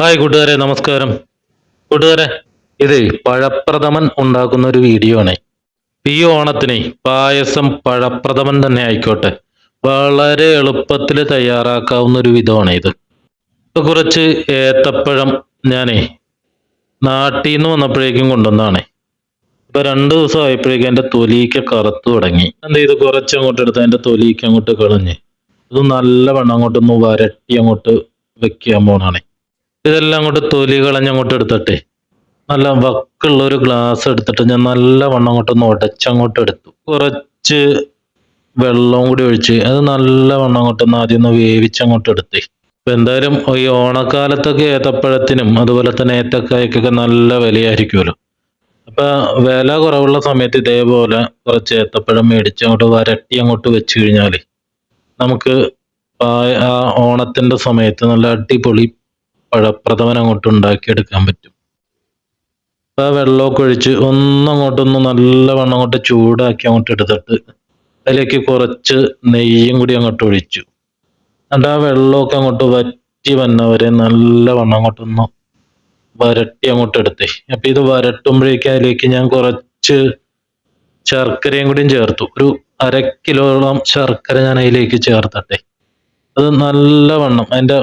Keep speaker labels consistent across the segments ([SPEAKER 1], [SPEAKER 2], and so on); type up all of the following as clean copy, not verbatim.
[SPEAKER 1] Hi കൂട്ടുകാരെ, നമസ്കാരം. കൂട്ടുകാരെ, ഇത് പഴപ്രഥമൻ ഉണ്ടാക്കുന്ന ഒരു വീഡിയോ ആണ്. ഈ ഓണത്തിന് പായസം പഴപ്രഥമൻ തന്നെ ആയിക്കോട്ടെ, വളരെ എളുപ്പത്തിൽ തയ്യാറാക്കാവുന്ന ഒരു വിധമാണ് ഇത്. ഇപ്പൊ കുറച്ച് ഏത്തപ്പഴം ഞാനേ നാട്ടിൽ നിന്ന് വന്നപ്പോഴേക്കും കൊണ്ടുവന്നതാണ്. ഇപ്പൊ 2 ദിവസം ആയപ്പോഴേക്കും എൻ്റെ തൊലിയൊക്കെ കറുത്തു തുടങ്ങി. എന്ത് ചെയ്ത് കുറച്ച് അങ്ങോട്ട് എടുത്ത് അതിന്റെ തൊലിയൊക്കെ അങ്ങോട്ട് കളഞ്ഞ് ഇത് നല്ലവണ്ണം അങ്ങോട്ടൊന്ന് വരട്ടി അങ്ങോട്ട് വെക്കാൻ പോണാണ്. ഇതെല്ലാം അങ്ങോട്ട് തൊലി കളഞ്ഞ് അങ്ങോട്ട് എടുത്തിട്ടെ നല്ല വക്കുള്ള ഒരു ഗ്ലാസ് എടുത്തിട്ട് ഞാൻ നല്ലവണ്ണം അങ്ങോട്ടൊന്ന് ഉടച്ചങ്ങോട്ട് എടുത്തു. കുറച്ച് വെള്ളവും കൂടി ഒഴിച്ച് അത് നല്ലവണ്ണം അങ്ങോട്ടൊന്ന് ആദ്യം ഒന്ന് വേവിച്ചങ്ങോട്ട് എടുത്തേ. ഇപ്പൊ എന്തായാലും ഈ ഓണക്കാലത്തൊക്കെ ഏത്തപ്പഴത്തിനും അതുപോലെ തന്നെ ഏത്തക്കായ്ക്കൊക്കെ നല്ല വിലയായിരിക്കുമല്ലോ. അപ്പൊ വില കുറവുള്ള സമയത്ത് ഇതേപോലെ കുറച്ച് ഏത്തപ്പഴം മേടിച്ച് അങ്ങോട്ട് വരട്ടി അങ്ങോട്ട് വെച്ച് കഴിഞ്ഞാല് നമുക്ക് ആ ഓണത്തിന്റെ സമയത്ത് നല്ല അടിപൊളി പഴപ്രഥമൻ അങ്ങോട്ട് ഉണ്ടാക്കിയെടുക്കാൻ പറ്റും. അപ്പൊ ആ വെള്ളമൊക്കെ ഒഴിച്ച് ഒന്നങ്ങോട്ടൊന്ന് നല്ലവണ്ണം അങ്ങോട്ട് ചൂടാക്കി അങ്ങോട്ട് എടുത്തിട്ട് അതിലേക്ക് കുറച്ച് നെയ്യും കൂടി അങ്ങോട്ട് ഒഴിച്ചു. എന്നിട്ട് ആ വെള്ളമൊക്കെ അങ്ങോട്ട് വറ്റി വന്നവരെ നല്ലവണ്ണം അങ്ങോട്ടൊന്ന് വരട്ടി അങ്ങോട്ട് എടുത്തേ. അപ്പൊ ഇത് വരട്ടുമ്പോഴേക്കും അതിലേക്ക് ഞാൻ കുറച്ച് ശർക്കരയും കൂടിയും ചേർത്തു. ഒരു 1/2 കിലോളം ശർക്കര ഞാൻ അതിലേക്ക് ചേർത്തട്ടെ. അത് നല്ലവണ്ണം അതിന്റെ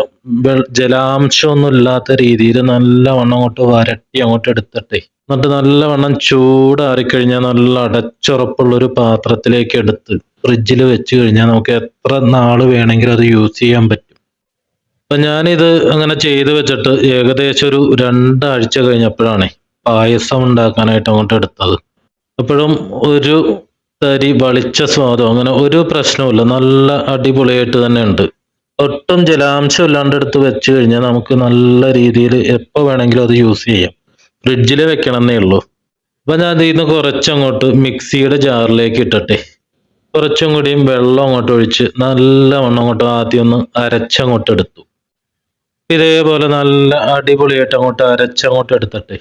[SPEAKER 1] ജലാംശമൊന്നും ഇല്ലാത്ത രീതിയിൽ നല്ലവണ്ണം അങ്ങോട്ട് വരട്ടി അങ്ങോട്ട് എടുത്തിട്ടെ. എന്നിട്ട് നല്ലവണ്ണം ചൂടാറിക്കഴിഞ്ഞാൽ നല്ല അടച്ചുറപ്പുള്ള ഒരു പാത്രത്തിലേക്ക് എടുത്ത് ഫ്രിഡ്ജിൽ വെച്ച് കഴിഞ്ഞാൽ നമുക്ക് എത്ര നാൾ വേണമെങ്കിലും അത് യൂസ് ചെയ്യാൻ പറ്റും. അപ്പൊ ഞാനിത് അങ്ങനെ ചെയ്ത് വെച്ചിട്ട് ഏകദേശം ഒരു 2 ആഴ്ച കഴിഞ്ഞപ്പോഴാണ് പായസം ഉണ്ടാക്കാനായിട്ട് അങ്ങോട്ട് എടുത്തത്. അപ്പോഴും ഒരു തരി വളിച്ച സ്വാദം അങ്ങനെ ഒരു പ്രശ്നവുമില്ല, നല്ല അടിപൊളിയായിട്ട് തന്നെ ഉണ്ട്. ഒട്ടും ജലാംശം ഇല്ലാണ്ട് എടുത്ത് വെച്ച് കഴിഞ്ഞാൽ നമുക്ക് നല്ല രീതിയിൽ എപ്പോൾ വേണമെങ്കിലും അത് യൂസ് ചെയ്യാം. ഫ്രിഡ്ജിൽ വെക്കണം എന്നേ ഉള്ളൂ. അപ്പൊ ഞാൻ അതിൽ നിന്ന് കുറച്ചങ്ങോട്ട് മിക്സിയുടെ ജാറിലേക്ക് ഇട്ടട്ടെ. കുറച്ചും കൂടിയും വെള്ളം അങ്ങോട്ട് ഒഴിച്ച് നല്ലവണ്ണം അങ്ങോട്ട് ആദ്യം ഒന്ന് അരച്ചങ്ങോട്ട് എടുത്തു. ഇതേപോലെ നല്ല അടിപൊളിയായിട്ട് അങ്ങോട്ട് അരച്ചങ്ങോട്ട് എടുത്തിട്ടെ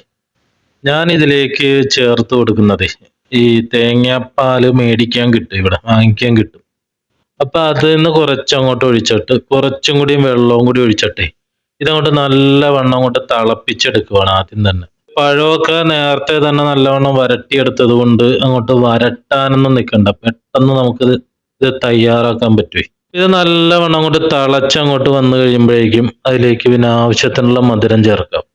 [SPEAKER 1] ഞാൻ ഇതിലേക്ക് ചേർത്ത് കൊടുക്കുന്നത് ഈ തേങ്ങാപ്പാല് മേടിക്കാൻ കിട്ടും, ഇവിടെ വാങ്ങിക്കാൻ കിട്ടും. അപ്പൊ അതിൽ നിന്ന് കുറച്ചങ്ങോട്ട് ഒഴിച്ചിട്ട് കുറച്ചും കൂടി വെള്ളവും കൂടി ഒഴിച്ചിട്ടെ ഇതങ്ങോട്ട് നല്ലവണ്ണം അങ്ങോട്ട് തിളപ്പിച്ചെടുക്കുവാണ് ആദ്യം തന്നെ. പഴമൊക്കെ നേരത്തെ തന്നെ നല്ലവണ്ണം വരട്ടിയെടുത്തത് കൊണ്ട് അങ്ങോട്ട് വരട്ടാനൊന്നും നിൽക്കണ്ട, പെട്ടെന്ന് ഇത് തയ്യാറാക്കാൻ പറ്റുമേ. ഇത് നല്ലവണ്ണം അങ്ങോട്ട് തിളച്ചങ്ങോട്ട് വന്നു കഴിയുമ്പോഴേക്കും അതിലേക്ക് പിന്നെ ആവശ്യത്തിനുള്ള മധുരം ചേർക്കാം.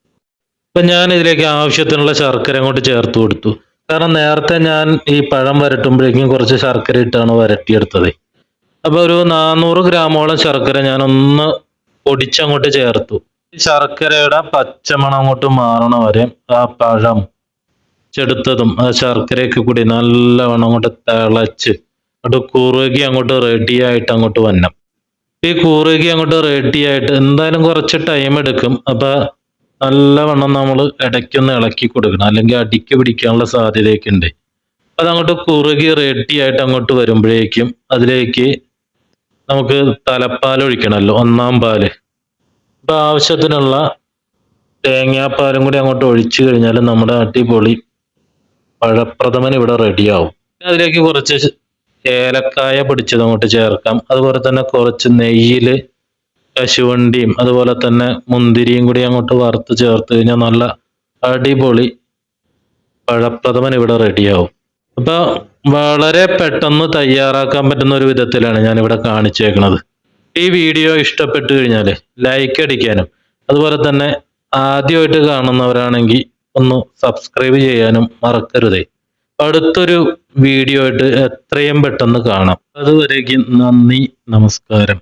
[SPEAKER 1] അപ്പൊ ഞാൻ ഇതിലേക്ക് ആവശ്യത്തിനുള്ള ശർക്കര അങ്ങോട്ട് ചേർത്ത് കൊടുത്തു. കാരണം നേരത്തെ ഞാൻ ഈ പഴം വരട്ടുമ്പോഴേക്കും കുറച്ച് ശർക്കര ഇട്ടാണ് വരട്ടിയെടുത്തത്. അപ്പൊ ഒരു 400 ഗ്രാമോളം ശർക്കര ഞാൻ ഒന്ന് പൊടിച്ചങ്ങോട്ട് ചേർത്തു. ഈ ശർക്കരയുടെ പച്ചമണം അങ്ങോട്ട് മാറണ വരെ ആ പഴം ചെടുത്തതും ആ ശർക്കരയൊക്കെ കൂടി നല്ലവണ്ണം അങ്ങോട്ട് തിളച്ച് അങ്ങോട്ട് കുറുകി അങ്ങോട്ട് റെഡി ആയിട്ട് അങ്ങോട്ട് വരണം. ഈ കുറുകി അങ്ങോട്ട് റെഡി ആയിട്ട് എന്തായാലും കുറച്ച് ടൈം എടുക്കും. അപ്പൊ നല്ലവണ്ണം നമ്മൾ ഇടയ്ക്കൊന്ന് ഇളക്കി കൊടുക്കണം, അല്ലെങ്കിൽ അടിക്ക് പിടിക്കാനുള്ള സാധ്യതയൊക്കെ ഉണ്ട്. അതങ്ങോട്ട് കുറുകി റെഡി ആയിട്ട് അങ്ങോട്ട് വരുമ്പോഴേക്കും അതിലേക്ക് നമുക്ക് തലപ്പാൽ ഒഴിക്കണമല്ലോ, 1-ാം പാല്. അപ്പൊ ആവശ്യത്തിനുള്ള തേങ്ങാപ്പാലും കൂടി അങ്ങോട്ട് ഒഴിച്ചു കഴിഞ്ഞാൽ നമ്മുടെ അടിപൊളി പഴപ്രഥമൻ ഇവിടെ റെഡിയാവും. അതിലേക്ക് കുറച്ച് ഏലക്കായ പൊടിച്ചത് അങ്ങോട്ട് ചേർക്കാം. അതുപോലെ തന്നെ കുറച്ച് നെയ്യില് കശുവണ്ടിയും അതുപോലെ തന്നെ മുന്തിരിയും കൂടി അങ്ങോട്ട് വറുത്ത് ചേർത്ത് കഴിഞ്ഞാൽ നല്ല അടിപൊളി പഴപ്രഥമൻ ഇവിടെ റെഡിയാവും. അപ്പൊ വളരെ പെട്ടെന്ന് തയ്യാറാക്കാൻ പറ്റുന്ന ഒരു വിധത്തിലാണ് ഞാൻ ഇവിടെ കാണിച്ചേക്കുന്നത്. ഈ വീഡിയോ ഇഷ്ടപ്പെട്ടു കഴിഞ്ഞാൽ ലൈക്ക് അടിക്കാനും അതുപോലെ തന്നെ ആദ്യമായിട്ട് കാണുന്നവരാണെങ്കിൽ ഒന്ന് സബ്സ്ക്രൈബ് ചെയ്യാനും മറക്കരുതേ. അടുത്തൊരു വീഡിയോ ആയിട്ട് എത്രയും പെട്ടെന്ന് കാണാം. അതുവരേക്കും നന്ദി, നമസ്കാരം.